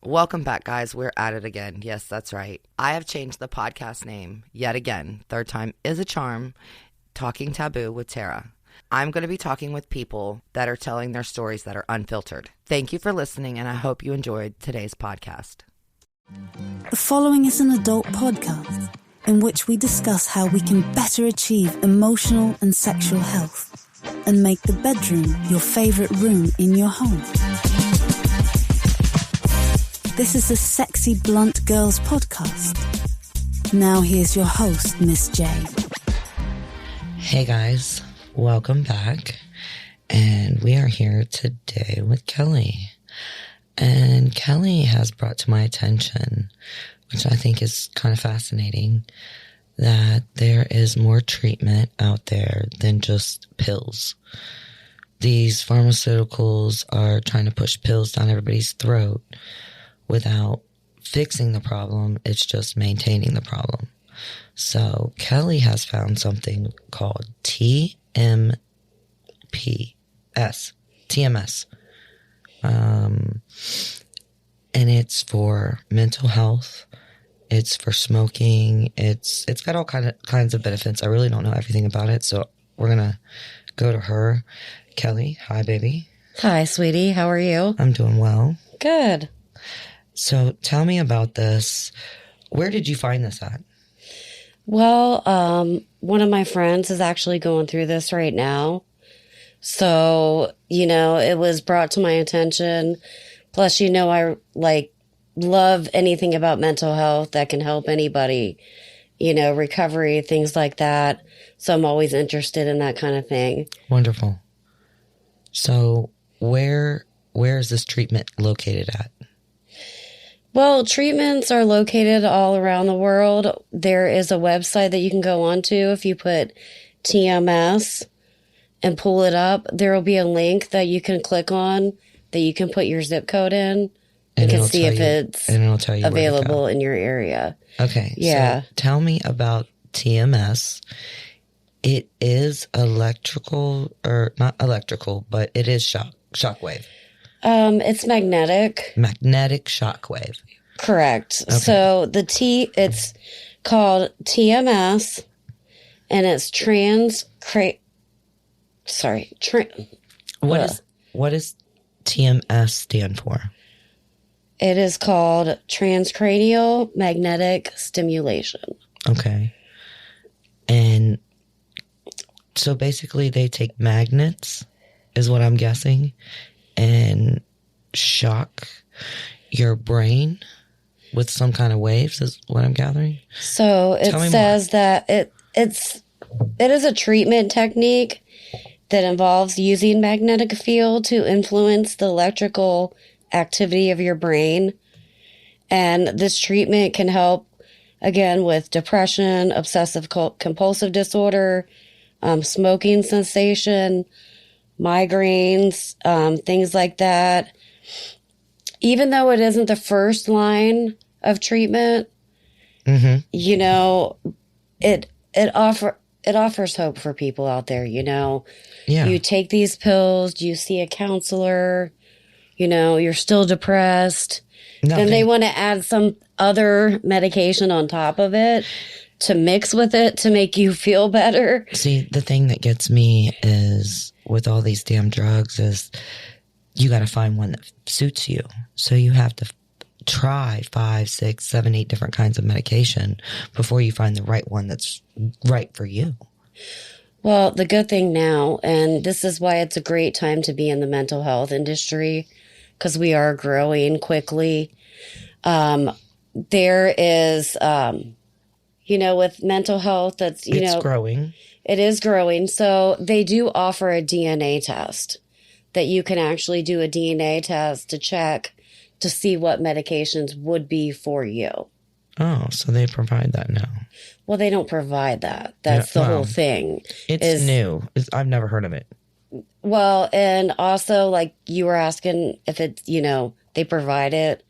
Welcome back, guys. We're at it again. Yes, that's right. I have changed the podcast name yet again. Third time is a charm. Talking Taboo with Tara. I'm going to be talking with people that are telling their stories that are unfiltered. Thank you for listening, and I hope you enjoyed today's podcast. The following is an adult podcast in which we discuss how we can better achieve emotional and sexual health and make the bedroom your favorite room in your home. This is the Sexy Blunt Girls podcast. Now here's your host, Miss J. Hey guys, welcome back. And we are here today with Kelli. And Kelli has brought to my attention, which I think is kind of fascinating, that there is more treatment out there than just pills. These pharmaceuticals are trying to push pills down everybody's throat without fixing the problem. It's just maintaining the problem. So Kelli has found something called TMS. And it's for mental health. It's for smoking. It's got all kinds of benefits. I really don't know everything about it, so we're gonna go to her. Kelli, hi, baby. Hi, sweetie. How are you? I'm doing well. Good. So tell me about this. Where did you find this at? Well, one of my friends is actually going through this right now. So, it was brought to my attention. Plus, I love anything about mental health that can help anybody, recovery, things like that. So I'm always interested in that kind of thing. Wonderful. So where is this treatment located at? Well, treatments are located all around the world. There is a website that you can go onto. If you put TMS and pull it up, there will be a link that you can click on that you can put your zip code in and can see if it's available in your area. Okay. Yeah. So tell me about TMS. It is electrical, or not electrical, but it is shockwave. It's magnetic. Magnetic shockwave. Correct. Okay. So it's called TMS, and it's What does TMS stand for? It is called transcranial magnetic stimulation. Okay. And so basically they take magnets, is what I'm guessing, and shock your brain with some kind of waves, is what I'm gathering. So it says that it is a treatment technique that involves using magnetic field to influence the electrical activity of your brain. And this treatment can help, again, with depression, obsessive compulsive disorder, smoking cessation, migraines, things like that. Even though it isn't the first line of treatment, it offers hope for people out there. Yeah. You take these pills, you see a counselor, you're still depressed. Then they want to add some other medication on top of it to mix with it to make you feel better. See, the thing that gets me is with all these damn drugs is you got to find one that suits you. So you have to try 5, 6, 7, 8 different kinds of medication before you find the right one that's right for you. Well, the good thing now, and this is why it's a great time to be in the mental health industry, because we are growing quickly. There is, with mental health, it's growing. It is growing. So they do offer a DNA test that you can actually do a DNA test to check to see what medications would be for you. Oh, so they provide that now. Well, they don't provide that. That's the whole thing. It's new. I've never heard of it. Well, and also, like you were asking if it's, they provide it.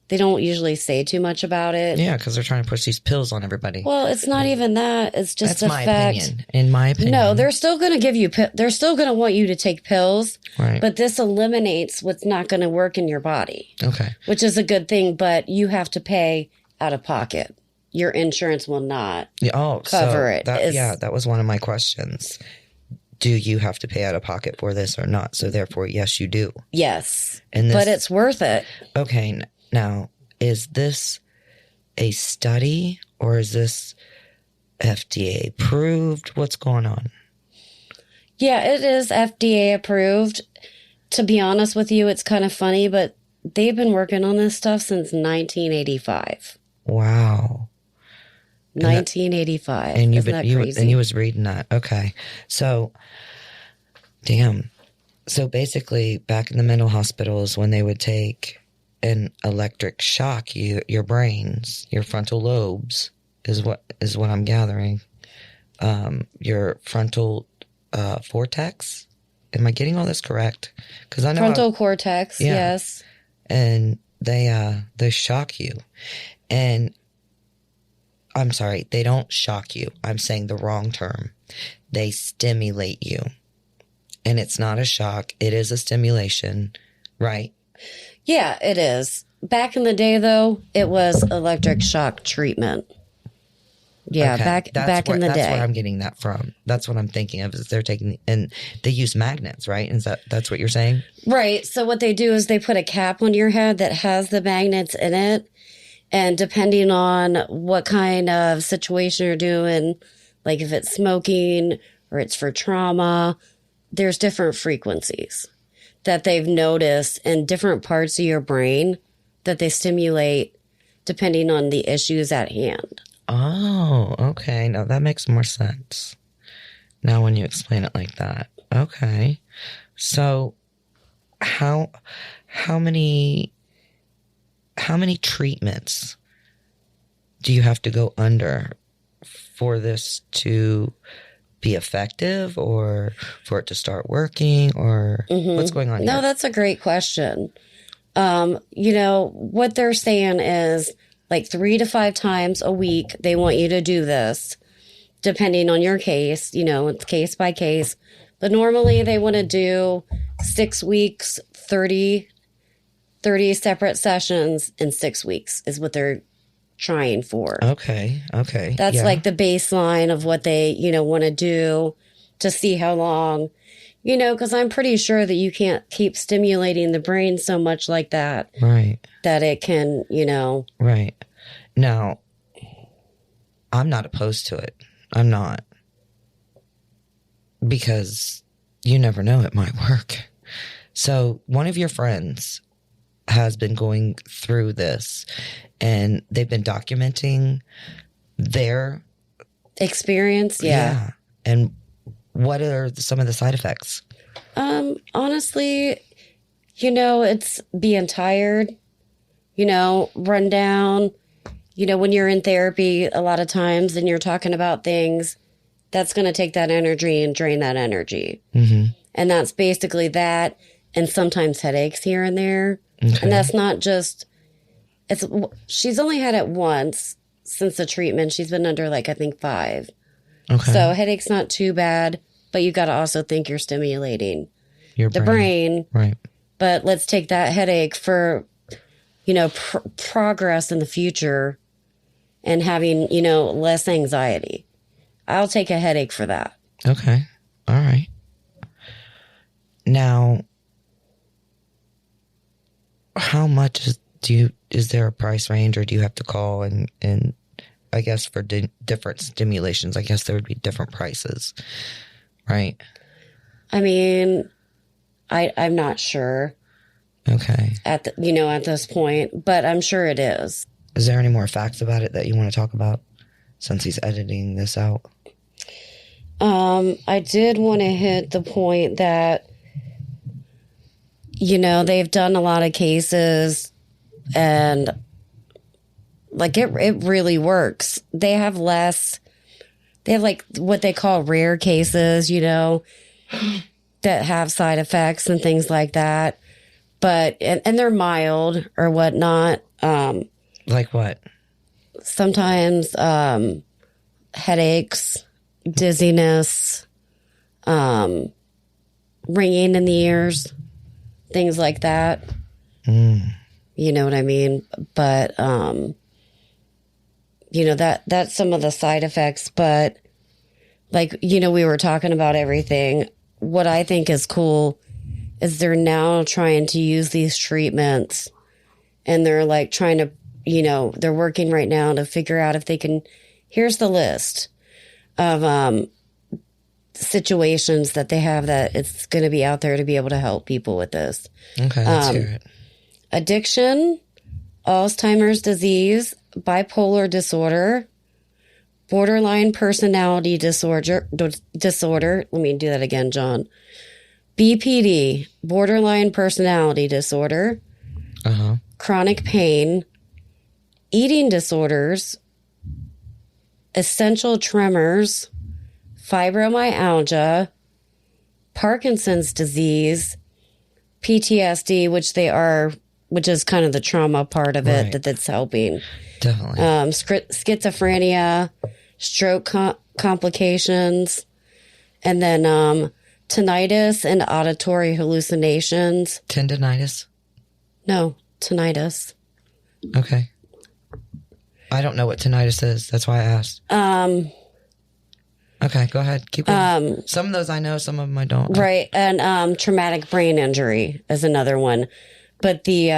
They don't usually say too much about it. Yeah, because they're trying to push these pills on everybody. Well, it's not even that. It's just That's the my fact. opinion. In my opinion. No, they're still going to give you, they're still going to want you to take pills. Right. But this eliminates what's not going to work in your body. Okay. Which is a good thing, but you have to pay out of pocket. Your insurance will not cover it. That was one of my questions. Do you have to pay out of pocket for this or not? So therefore, yes, you do. Yes. And but it's worth it. Okay. Now, is this a study or is this FDA approved? What's going on? Yeah, it is FDA approved. To be honest with you, it's kind of funny, but they've been working on this stuff since 1985. Wow. 1985. And Isn't that crazy? And you was reading that. Okay. So, damn. So basically, back in the mental hospitals, when they would take an electric shock, your brains, your frontal lobes, is what I'm gathering. Your frontal vortex. Am I getting all this correct? Because I know frontal cortex. Yeah. Yes. And they shock you, and I'm sorry, they don't shock you. I'm saying the wrong term. They stimulate you. And it's not a shock. It is a stimulation, right? Yeah, it is. Back in the day, though, it was electric shock treatment. Yeah, okay. back in the day. That's where I'm getting that from. That's what I'm thinking of is they're taking, and they use magnets, right? That's what you're saying? Right. So what they do is they put a cap on your head that has the magnets in it. And depending on what kind of situation you're doing, like if it's smoking or it's for trauma, there's different frequencies that they've noticed in different parts of your brain that they stimulate depending on the issues at hand. Oh, okay. Now that makes more sense. Now when you explain it like that. Okay. So how many treatments do you have to go under for this to be effective or for it to start working or what's going on here? No, that's a great question. What they're saying is like 3 to 5 times a week, they want you to do this depending on your case, it's case by case. But normally they want to do 6 weeks, 30 separate sessions in 6 weeks is what they're trying for. Okay. That's like the baseline of what they, want to do to see how long, because I'm pretty sure that you can't keep stimulating the brain so much like that. Right. That it can, Right. Now, I'm not opposed to it. I'm not. Because you never know, it might work. So one of your friends has been going through this and they've been documenting their experience. Yeah. And what are some of the side effects? Honestly, it's being tired, run down, when you're in therapy a lot of times and you're talking about things, that's going to take that energy and drain that energy. Mm-hmm. And that's basically that. And sometimes headaches here and there. Okay. And that's not just, she's only had it once since the treatment. She's been under I think 5. Okay. So headache's not too bad, but you got to also think you're stimulating the brain. Right. But let's take that headache for, progress in the future and having, less anxiety. I'll take a headache for that. Okay. All right. Now, how much is there a price range, or do you have to call and I guess for different stimulations, I guess there would be different prices, right? I mean, I'm not sure. Okay. At this point, but I'm sure it is. Is there any more facts about it that you want to talk about since he's editing this out? I did want to hit the point that, they've done a lot of cases and it really works. They have what they call rare cases, that have side effects and things like that. But, and they're mild or whatnot. Like what? Sometimes headaches, dizziness, ringing in the ears, things like that. You know what I mean? But, that's some of the side effects. But we were talking about everything. What I think is cool is they're now trying to use these treatments, and they're like trying to, they're working right now to figure out if they can, here's the list of, situations that they have that it's going to be out there to be able to help people with this. Okay, let's hear it. Addiction, Alzheimer's disease, bipolar disorder, borderline personality disorder. Let me do that again, John. BPD, borderline personality disorder, chronic pain, eating disorders, essential tremors, fibromyalgia, Parkinson's disease, PTSD, which is kind of the trauma part of it that's helping. Definitely. Schizophrenia, stroke complications, and then tinnitus and auditory hallucinations. Tendinitis? No, tinnitus. Okay. I don't know what tinnitus is. That's why I asked. Okay, go ahead. Keep going. Some of those I know, some of them I don't. Right. And traumatic brain injury is another one. But the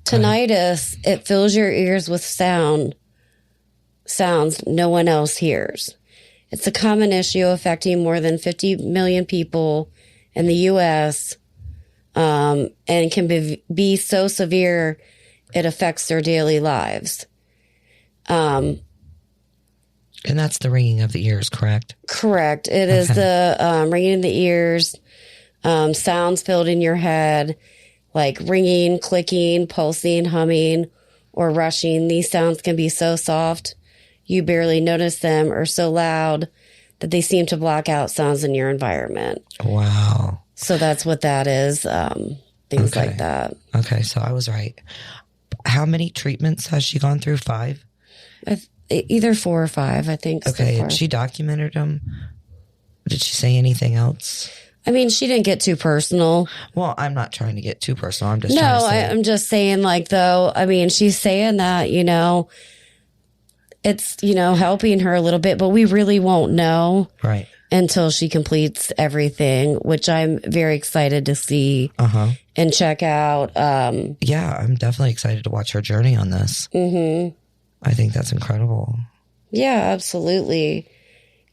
tinnitus, it fills your ears with sounds no one else hears. It's a common issue affecting more than 50 million people in the U.S. And can be so severe it affects their daily lives. And that's the ringing of the ears, correct? Correct. It is the ringing in the ears, sounds filled in your head, like ringing, clicking, pulsing, humming, or rushing. These sounds can be so soft you barely notice them, or so loud that they seem to block out sounds in your environment. Wow. So that's what that is, things like that. Okay, so I was right. How many treatments has she gone through? 5? Either 4 or 5, I think. Okay, so and she documented them. Did she say anything else? I mean, she didn't get too personal. Well, I'm not trying to get too personal. I'm just trying to say. I'm just saying, though, I mean, she's saying that, it's, helping her a little bit, but we really won't know. Right. Until she completes everything, which I'm very excited to see and check out. Yeah, I'm definitely excited to watch her journey on this. Mm-hmm. I think that's incredible. Yeah, absolutely.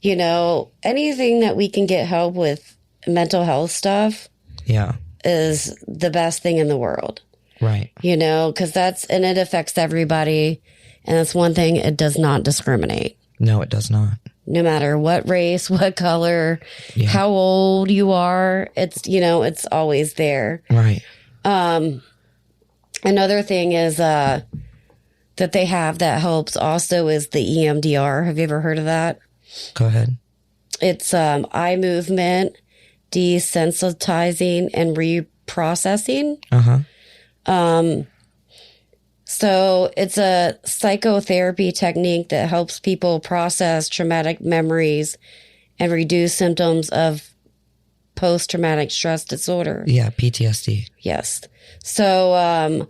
Anything that we can get help with mental health stuff is the best thing in the world. Right. Because and it affects everybody. And that's one thing, it does not discriminate. No, it does not. No matter what race, what color, how old you are, it's, it's always there. Right. Another thing is that they have that helps also is the EMDR. Have you ever heard of that? Go ahead. It's eye movement, desensitizing, and reprocessing. So it's a psychotherapy technique that helps people process traumatic memories and reduce symptoms of post-traumatic stress disorder. Yeah, PTSD. Yes. So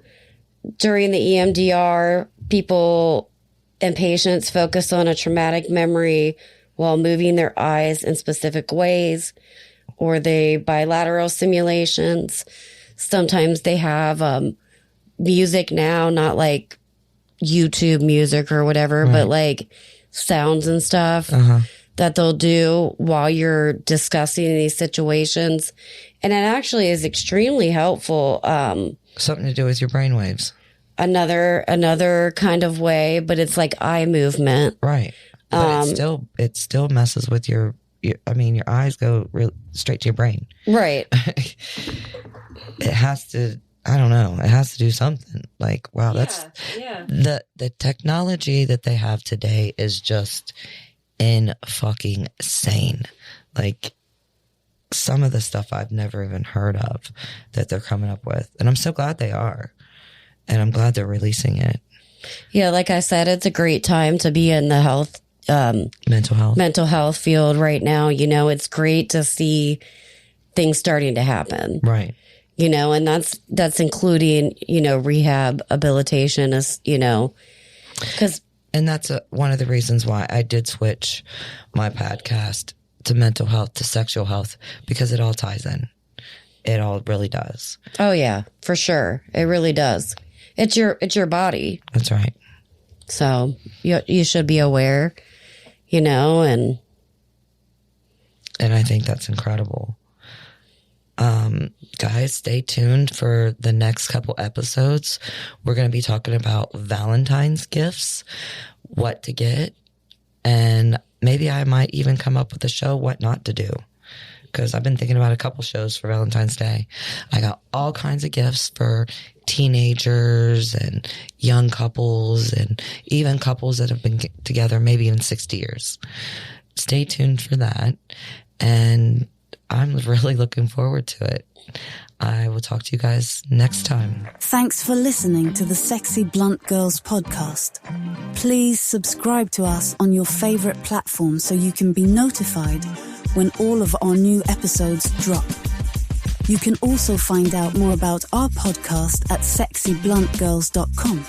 during the EMDR, people and patients focus on a traumatic memory while moving their eyes in specific ways, or they bilateral simulations. Sometimes they have music now, not like YouTube music or whatever, but like sounds and stuff that they'll do while you're discussing these situations. And it actually is extremely helpful. Something to do with your brainwaves. Another kind of way, but it's like eye movement. Right. But it still messes with your eyes go straight to your brain. Right. It has to, I don't know. It has to do something. Like, wow, that's the technology that they have today is just fucking insane. Like some of the stuff I've never even heard of that they're coming up with. And I'm so glad they are. And I'm glad they're releasing it. Yeah, like I said, it's a great time to be in the mental health field right now. You know, it's great to see things starting to happen. Right. You know, and that's including, you know, rehabilitation, as you know, and that's one of the reasons why I did switch my podcast to mental health, to sexual health, because it all ties in. It all really does. Oh yeah, for sure. It really does. It's your body. That's right. So you should be aware, you know, and I think that's incredible. Guys, stay tuned for the next couple episodes. We're going to be talking about Valentine's gifts, what to get, and maybe I might even come up with a show, what not to do. Because I've been thinking about a couple shows for Valentine's Day. I got all kinds of gifts for teenagers and young couples and even couples that have been together maybe even 60 years. Stay tuned for that. And I'm really looking forward to it. I will talk to you guys next time. Thanks for listening to the Sexy Blunt Girls podcast. Please subscribe to us on your favorite platform so you can be notified when all of our new episodes drop. You can also find out more about our podcast at sexybluntgirls.com.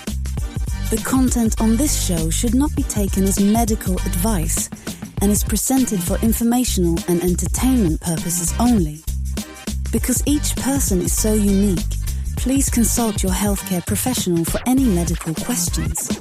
The content on this show should not be taken as medical advice and is presented for informational and entertainment purposes only. Because each person is so unique, please consult your healthcare professional for any medical questions.